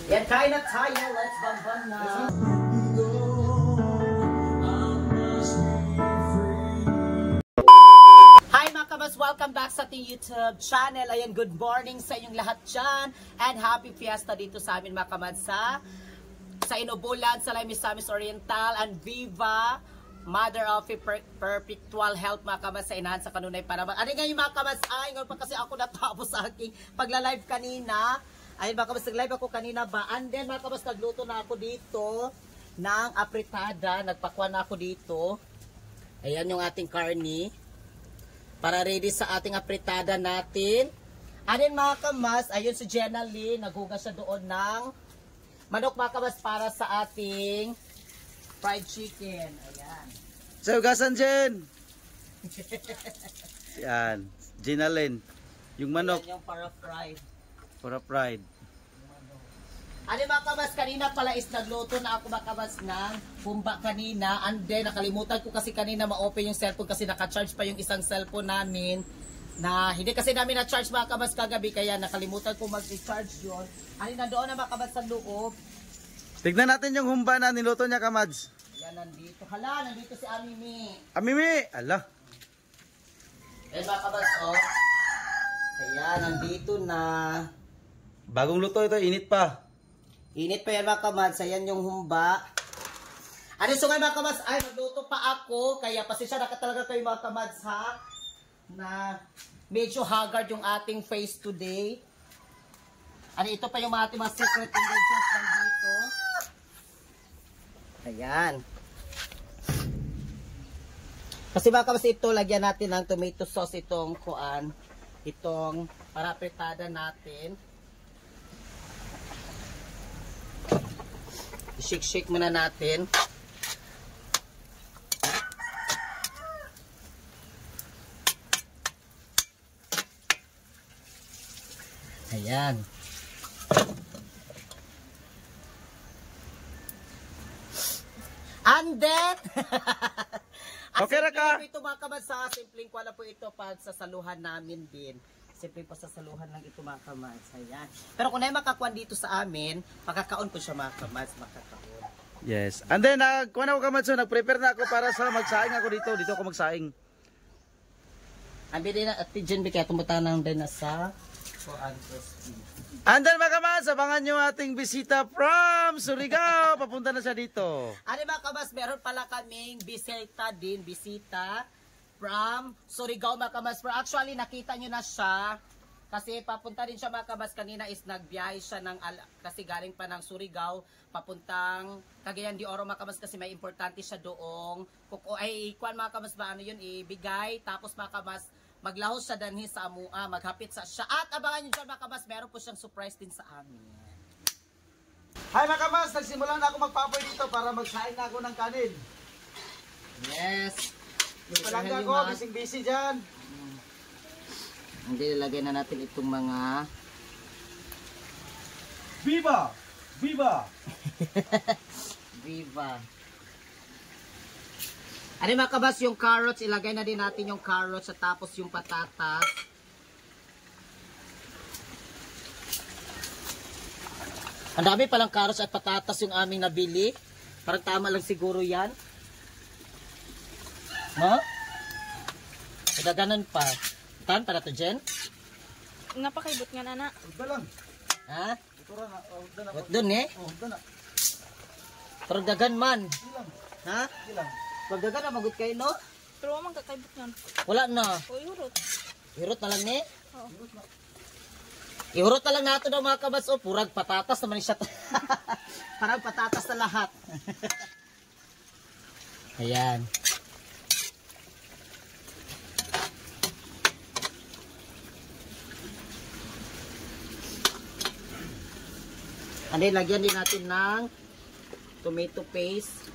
Yan, kain na tayo. Let's bambam na. Hi mga kabas, welcome back sa ating YouTube channel. Ayan, good morning sa inyong lahat dyan. And happy fiesta dito sa amin mga kabas sa Inubulan, sa Misamis Oriental, and Viva Mother of Perpetual Health mga kabas sa inahan sa kanunay para ano nga yung mga kabas ay ngayon pa kasi ako natapos sa aking pagla-live kanina. Ayun mga kabas, nag-live ako kanina ba? And then mga kabas, nagluto na ako dito ng apritada. Nagpakwan na ako dito. Ayan yung ating karni. Para ready sa ating apritada natin. And then mga kabas, ayun si Jenna Lee. Naghugas siya doon ng manok mga kabas para sa ating fried chicken. Ayan. Sa hugasan, Jen! Yan. Jenna Lee. Yung manok. Ayan yung para fried. Para fried. Ano mga kabas, kanina pala is nagluto na ako mga kabas ng humba kanina. And then nakalimutan ko kasi kanina ma-open yung cellphone kasi naka-charge pa yung isang cellphone namin. Na hindi kasi namin na-charge mga kabas kagabi kaya nakalimutan ko mag-charge yun. Ano na doon na mga kabas sa loob. Tignan natin yung humba na niluto niya, Kamads. Ayan, nandito. Hala, nandito si Amimi. Amimi! Ala! Ayan mga kabas, oh. Ayan, nandito na. Bagong luto ito, init pa. Init pa yan mga kamads. Ayan yung humba. Ano so ngayon mga kamads? Ay, magluto pa ako. Kaya pasensya na ka talaga kayo mga kamads ha. Na medyo haggard yung ating face today. Ano ito pa yung ating mga secret ingredients nandito. Ayan. Kasi mga kamads ito, lagyan natin ng tomato sauce itong kuan. Itong para apritada natin. I-shake-shake muna natin. Ayan. And then, okay na ka? ito mga kabad sa simpleng ko po ito pag sasaluhan namin din. Simpleng pasasaluhan lang ito mga kamads. Ayan. Pero kung na makakuan dito sa amin, makakaon ko siya mga kamads, makakaon. Yes. And then, kuha na ako, Kamads, nag-prepare na ako para sa magsaing ako dito. Dito ako magsaing. Ambi din na, at Jen, kaya tumutanang din na sa kuan crispy. And then mga Kamads, abangan nyo ating bisita from Surigao. Papunta na siya dito. Ano mga kabas, meron pala kaming bisita from Surigao mga kabas. Pero actually nakita nyo na siya kasi papunta din siya mga kabas. Kanina is nagbiyahe siya kasi galing pa ng Surigao papuntang Cagayan de Oro mga kabas kasi may importante siya doong kuan mga kabas ba ano yun ibigay tapos mga kabas maglahos siya danhi sa amua, maghapit sa siya. At abangan nyo dyan mga kabas, meron po siyang surprise din sa amin. Hi mga Kamads, nagsimulan na ako magpapoy dito para magsaing na ako ng kanin. Yes. Palangga ko, busy dyan. Hindi, ilagay na natin itong mga Viva! Viva! Viva. Ano mga kabas, yung carrots, ilagay na din natin yung carrots at tapos yung patatas. Ang dami palang carrots at patatas yung aming nabili. Parang tama lang siguro yan. No? Idaganan pa. Tan para to, Jen? Napakaibot nga na. Huwag lang. Ha? Ito na. What dun eh? Huwag na. Pero dagan man. Ilang. Ha? Ilang. Pag dagan na, magut kayo, no? Pero wala mang kakaibot nga. Wala na. O, yurot. Hirot na lang ni. Oo. Ihurot na lang nato daw mga kabats. O, purag patatas naman siya. Parang patatas na lahat. Ayan. And then, lagyan din natin ng tomato paste.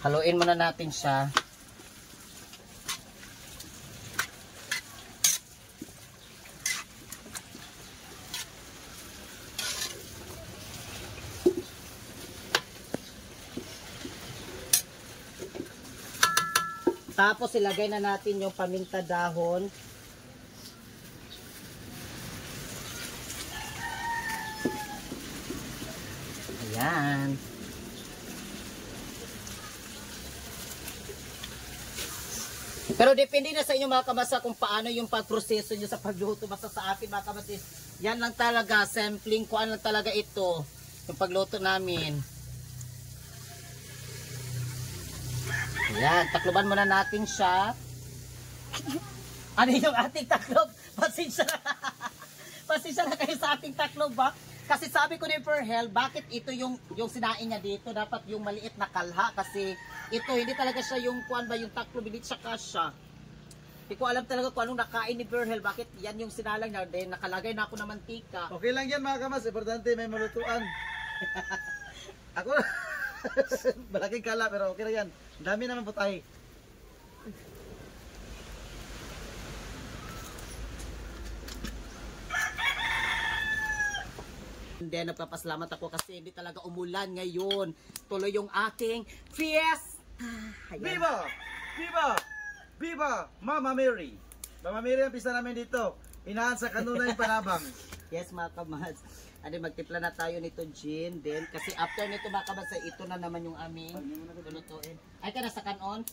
Haluin muna natin siya. Tapos ilagay na natin yung paminta dahon. Ayan. Pero depende na sa inyo mga kamasa kung paano yung pagproseso nyo sa pagluto. Basta sa akin mga kamasa, yan lang talaga, sampling ko lang talaga ito. Yung pagluto namin. Ayan, takloban muna natin siya. Ano yung ating taklob? Pasensya na. Pasensya na kayo sa ating taklob ba? Kasi sabi ko ni Perhel, bakit ito yung sinain niya dito? Dapat yung maliit na kalha. Kasi ito, hindi talaga siya yung kuan ba, yung taklob, hindi siya kasya. Hindi ko alam talaga kung anong nakain ni Perhel. Bakit yan yung sinalang niya? Then nakalagay na ako ng mantika. Okay lang yan mga kamas, importante may malutuan. Ako, malaking kala pero okay lang yan. Dami naman po tayo. And then, nagpapasalamat ako kasi hindi talaga umulan ngayon. Tuloy yung ating fiesta. Ayan. Viva! Viva! Viva! Mama Mary! Mama Mary ang pista namin dito. Inahan sa kanunay panabang. Yes, mga kamads. Ano, magtimpla na tayo nito, gin. Then, kasi after nito, mga kamads, ito na naman yung aming lulutuin. Ay, ka nasa kanon?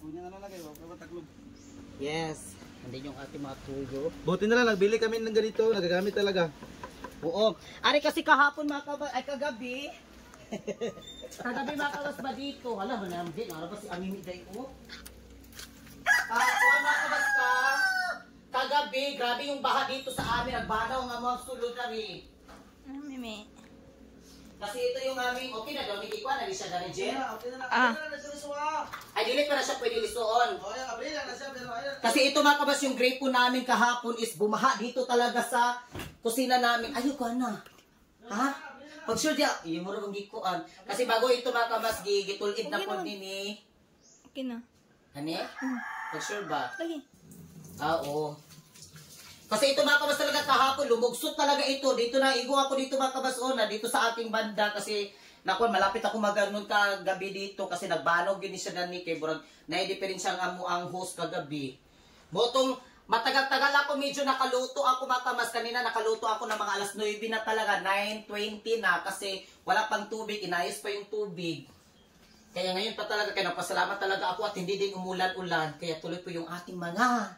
Yes. Hindi yung ating mga tuyo. Buti na lang, nagbili kami ng ganito. Nagagamit talaga. Oo. Ari kasi kahapon mga kamads, ay kagabi. Kagabi mga kamads ba dito? Hala, manam din. Ano ba si Amimi Day o? Kahapon mga kamads ka. Kagabi, grabe yung baha dito sa amin. Nagbanaw nga mga sulod na rin. Mimi. Kasi ito yung aming, okay na daw, hindi ko na siya na rin, Jen. Okay na lang. Ah. Okay na lang, nasusuwa. Ay, dilit pa na siya pwede lisuon. O, yan, abri lang na siya. Pero ayan. Kasi ito mga kabas, yung grape po namin kahapon is bumaha dito talaga sa kusina namin. Ayoko na. Ha? Pag sure diya, yung mura kong gikuan. Kasi bago ito mga kabas, gitulid na po ni. Okay na. Hani? Pag sure ba? Lagi. Ah, oo. Kasi ito mga kabas talaga kahapon, lumugsot talaga ito. Dito na, igo ako dito mga kabas, na dito sa ating banda. Kasi, naku, malapit ako maganon kagabi dito. Kasi nagbanog yun siya na ni kay Burag. Naidiferensya ang amo ang host kagabi. Botong, matagal-tagal ako, medyo nakaluto ako mga kabas. Kanina nakaluto ako ng mga alas 9 na talaga, 9:20 na. Kasi wala pang tubig, inayos pa yung tubig. Kaya ngayon pa talaga, kaya nagpasalamat talaga ako at hindi din umulan-ulan. Kaya tuloy po yung ating mga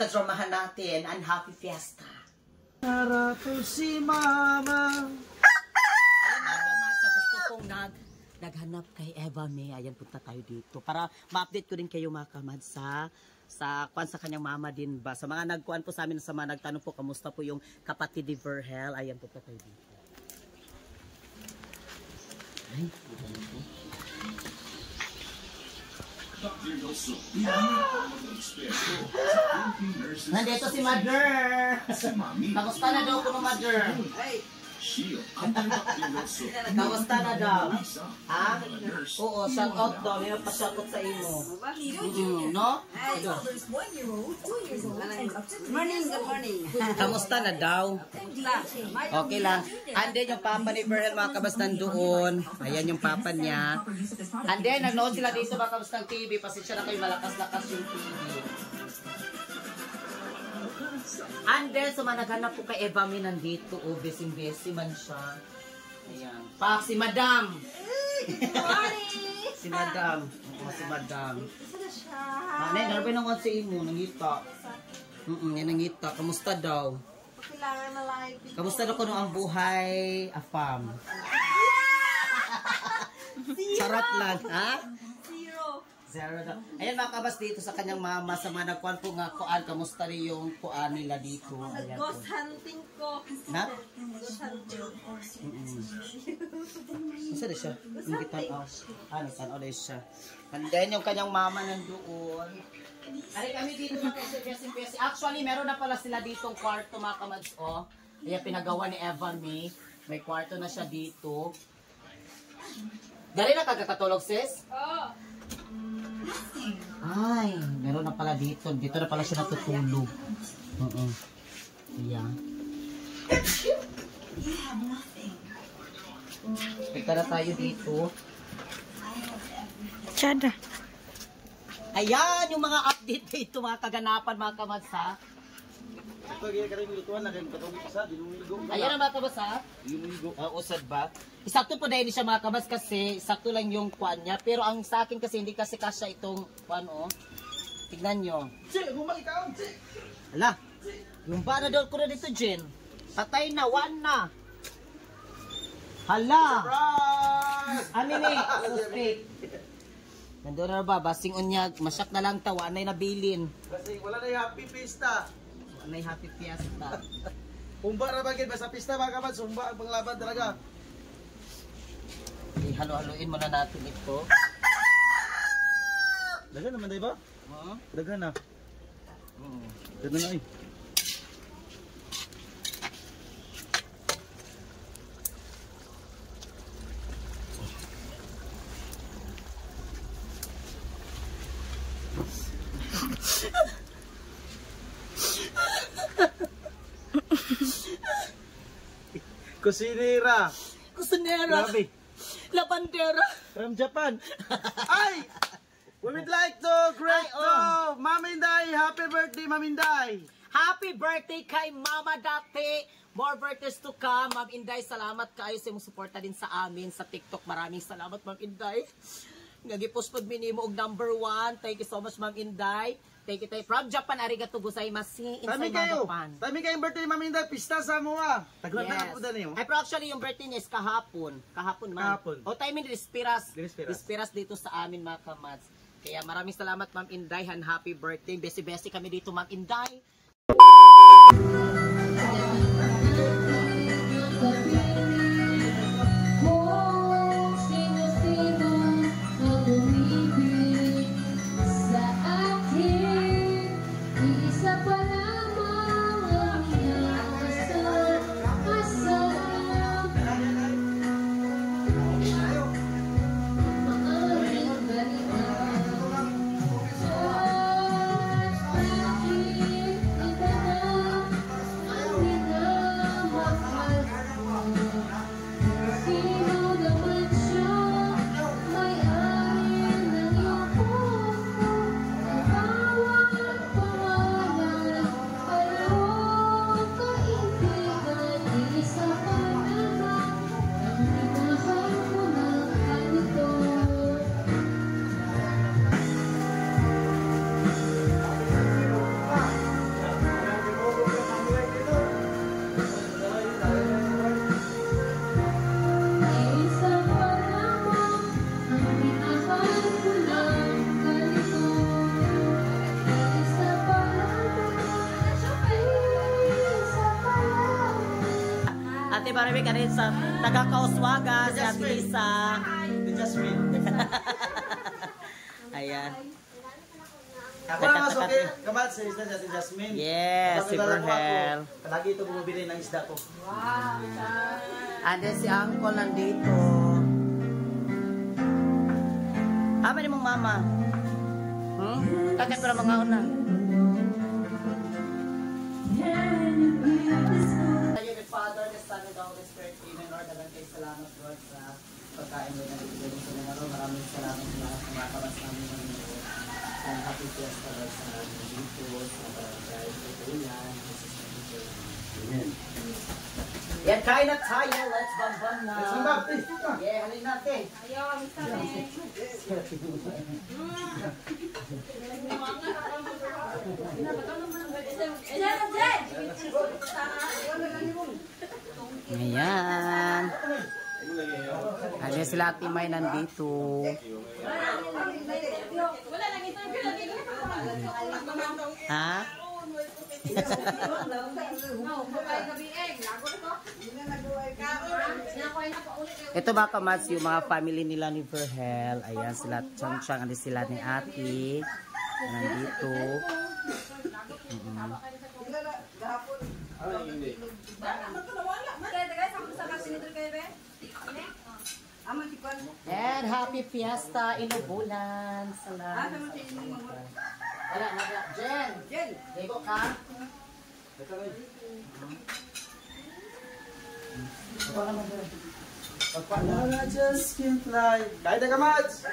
kadramahan natin, and happy fiesta. Para po si Mama. Ayun mga kamasa, gusto kong naghanap kay Eva May. Ayan, punta tayo dito. Para ma-update ko din kayo mga kamad sa kanyang mama din ba. Sa mga nagkuhan po sa amin, sa mga nagtanong po, kamusta po yung kapatid ni Verhel. Ayan, punta tayo dito. Ay, nandito si Mother. Kamusta na daw po ng Mother? Kamusta na daw? Ha? Oo, shout out daw. May pa-shout out sa imo. No? Morning, good morning. Kamusta na daw? Okay lang. Andyan yung papa ni Verhel, mga kabastan doon. Ayan yung papa niya. Andyan, nagnood sila dito mga kabastan TV. Pasensya na kayo, malakas-lakas yung TV. Andyan, so managhanap po kay Eva May nandito. O, besing-besi man siya. Ayan. Pa, si Madam. Si Madam. Oo, si Madam. Nanay, narapin ang sa imo, nangita. Yan nangita. Kamusta daw? Kailangan na live. Kamusta daw ko ang buhay, afam? Charot lang, ha? Zero daw. Ayan mga kabas dito sa kanyang mama sa mga nagkuhan po nga kuan. Kamusta rin yung kuan nila dito? Ayan po. Ghost hunting ko. Na? Ghost hunting. Masa na siya? Hindi tanaw. Nagtanaw na siya. And then yung kanyang mama nandoon. Ari kami dito mga kasi actually meron na pala sila ditong kwarto mga kamads. Kaya pinagawa ni Eva May. May kwarto na siya dito. Dari na kagakatulog sis? Oo. Ay, meron na pala dito. Dito na pala siya natutulog. Ayan. Punta na tayo dito. Chada. Ayan, yung mga update dito, mga kaganapan, mga kamads, ha? Ito gaya ka rin lutuan na kayo katong isa, dinumigo. Ayan ang mga kamads, ha? Dinumigo. Usad ba? Isakto po dahil siya mga kamads kasi sakto lang yung kuan niya. Pero ang sa akin kasi hindi kasi kasya itong kuan, oh. Tignan nyo. Che, bumalik ka, che. Ala, yung panadol ko na dito, Jen. Patay na, one na. Hala! Surprise! Amin eh, suspect. Nandun na ba, basing unyag, masyak na lang tawa, anay nabilin. Kasi wala na yung happy pista. Anay happy fiesta. Humba na bagay, basta pista mga kaman, sumba ang panglaban talaga. Halo-haloin muna natin ito. Daghan naman tayo ba? Daghan na. Daghan na eh. Kusinera. Kusinera. Grabe. Lapandera. From Japan. Ay! We would like to greet to Maminday. Happy birthday, Maminday. Happy birthday kay Mama Dati. More birthdays to come. Ma'am Inday, salamat kayo sa imong suporta din sa amin sa TikTok. Maraming salamat, Ma'am Inday. Nag-post pod minimo og number 1. Thank you so much, Ma'am Inday. Thank you tayo. From Japan, arigato gozaimasu. Tami kayo. Tami kayong birthday, Maminday. Pista sa mua. Taglan na po niyo. Ay, pero actually, yung birthday niya is kahapon. Kahapon man. Kahapon. O tayo min Dispiras. Dispiras. Dispiras dito sa amin, mga kamads. Kaya maraming salamat, Ma'am Inday. And happy birthday. Besi-besi kami dito, Ma'am Inday. Ate Marami ka rin sa taga-Kauswaga, si Ate Lisa. Jasmine. Ayan. Ako na mas okay. Kamat sa isda si Jasmine. Yes, si Berhel. Lagi ito bumibili ng isda ko. Wow. Ande si Uncle nandito. Ama ni mong mama. Kakit para mga una. Father, the Son, and the Holy Spirit, Amen. Lord, dagang kayo salamat, Lord, sa pagkain mo na dito sa mga Lord. Maraming salamat sa lahat ng mga kabas namin ng Lord. And happy fiesta, Lord, sa namin dito, sa barangay, sa Tulan, Jesus name. Amen. Yan, kain na tayo. Let's bambam na. Let's bambam. Yeah, halin natin. Ayaw, misa na. Ayan. Ayan sila Ate May nandito. Ha? Ito ba kamads yung mga family nila ni Verhel. Ayan sila Chang-Chang. Andi sila ni Ate. Nandito. And happy fiesta Inubulan. Salamat. Wala. Jen. Ligo ka? I just can't lie. Kahit na kamats!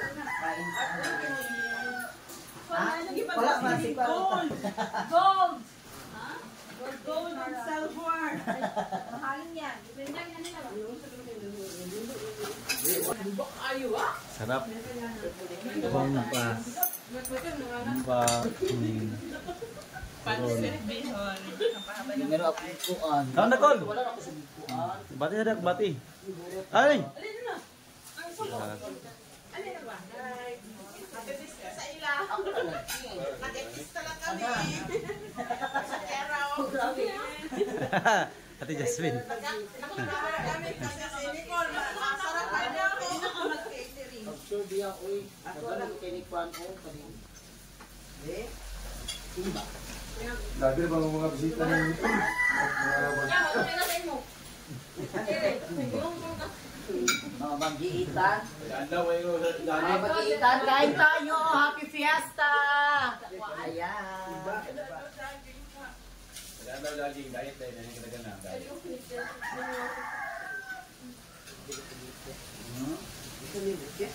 Wala man si Gold! Gold! Gold and silver! Mahalin yan. Sarap. Bomba. Bomba. Pansit bihon. Meron ako kuan. Kaon na kol. Bati na bati. Ay. Ate Jasmine. Sure dia oy. Ako na kay ni kuan o kani. Grabe ba ang mga bisita ninyo? Mag-iitan. Mag-iitan. Kain tayo. Happy Fiesta. Ayan.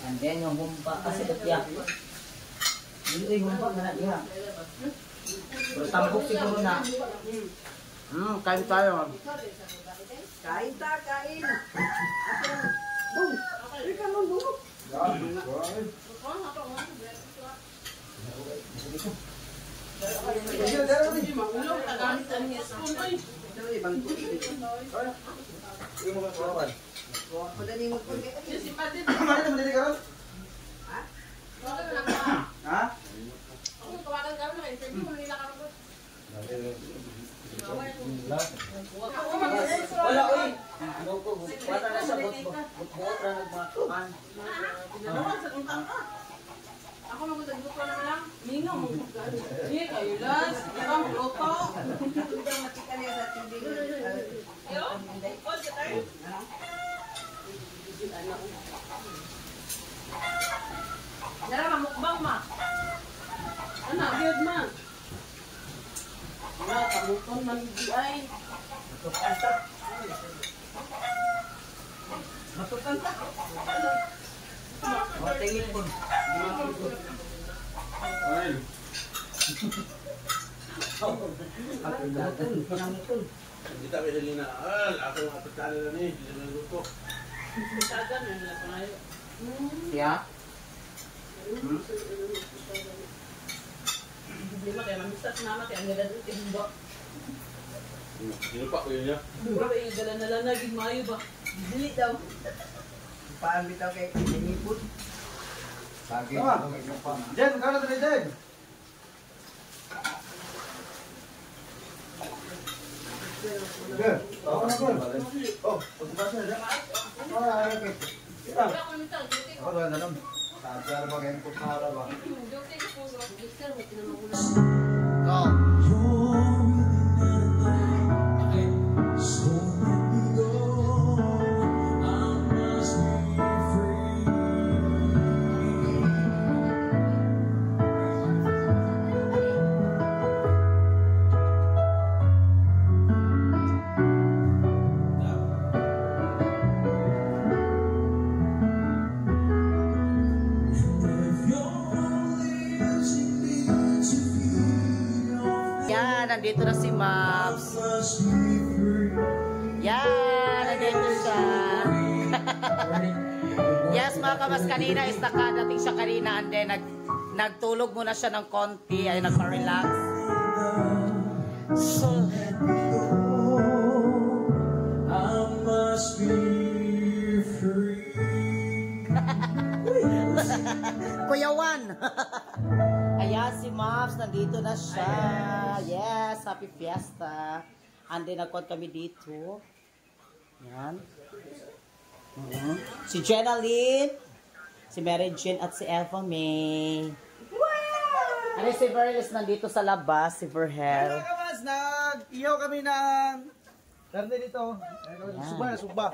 And then yung humpa. Kasi katya. Yung humpa na diha. Pero tambok siguro na. Kain tayo. Kain ta, kain. Wala oy. Wala na sa bot ra nagmakan. Ako magdagluto na lang. Mingaw mo. Hindi kayo las. Ibang luto. Hindi matika niya sa tubig. Yo? All the time? Dara mamukbang ma. Ano, biyod ma. Wala, kamuton man di ay. Matutanta. Tingin po. Ay. Ako natin. Pinangitol. Hindi tayo dali na, ako ang kapitali na ni, hindi naman luto. Sagan yun na pangayo. Yeah. Hindi mo kaya mamistas mama kaya ang ganda doon timbok. Sinupa ko yun niya. Bro, yung gala na lang naging mayo ba? Dili daw. Paan bitaw kay Iniput. Sige. Jen, kano na Jen? Oh, pagkabasa na. Ah, okay. Ako ba na lang? Sabi ba kayo kumpara ba? Go. Yan, nandito na si Mabs. Yan, nandito siya. Yes, mga kamas, kanina is nakadating siya kanina and then nagtulog muna siya ng konti, ay nagpa-relax. So, Kuya Juan. Ayan si Mabs, nandito na siya. Yes, happy fiesta. And then nagkuhan kami dito. Yan. Si Jenna Lynn, si Mary Jane at si Eva May. Ano si Verlis nandito sa labas, si Verhel. Mga kamas, nag-ihaw kami ng karne dito. Suba.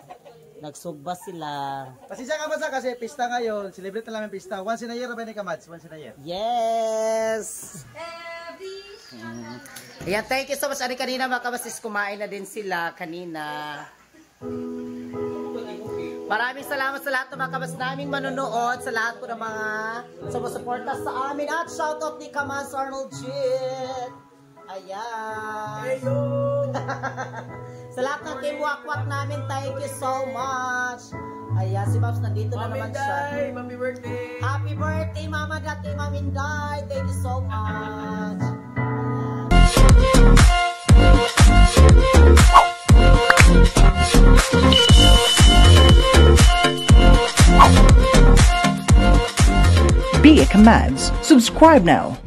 Nagsugba sila. Pasensya ka basa kasi pista ngayon. Celebrate na namin pista. Once in a year ba ni Kamads? Once in a year. Yes! Ayan, thank you so much. Kanina mga kabasis, kumain na din sila kanina. Maraming salamat sa lahat ng mga kabas naming manonood, sa lahat po ng mga sumusuporta sa amin. At shoutout ni Kamas Arnold Jit. Ayan. Sa lahat ng team Wakwak namin, thank you so much. Ayan, si Babs nandito na naman siya. Mami birthday! Happy birthday, Mama Dati, Maminday. Thank you so much. Be a Commands. Subscribe now.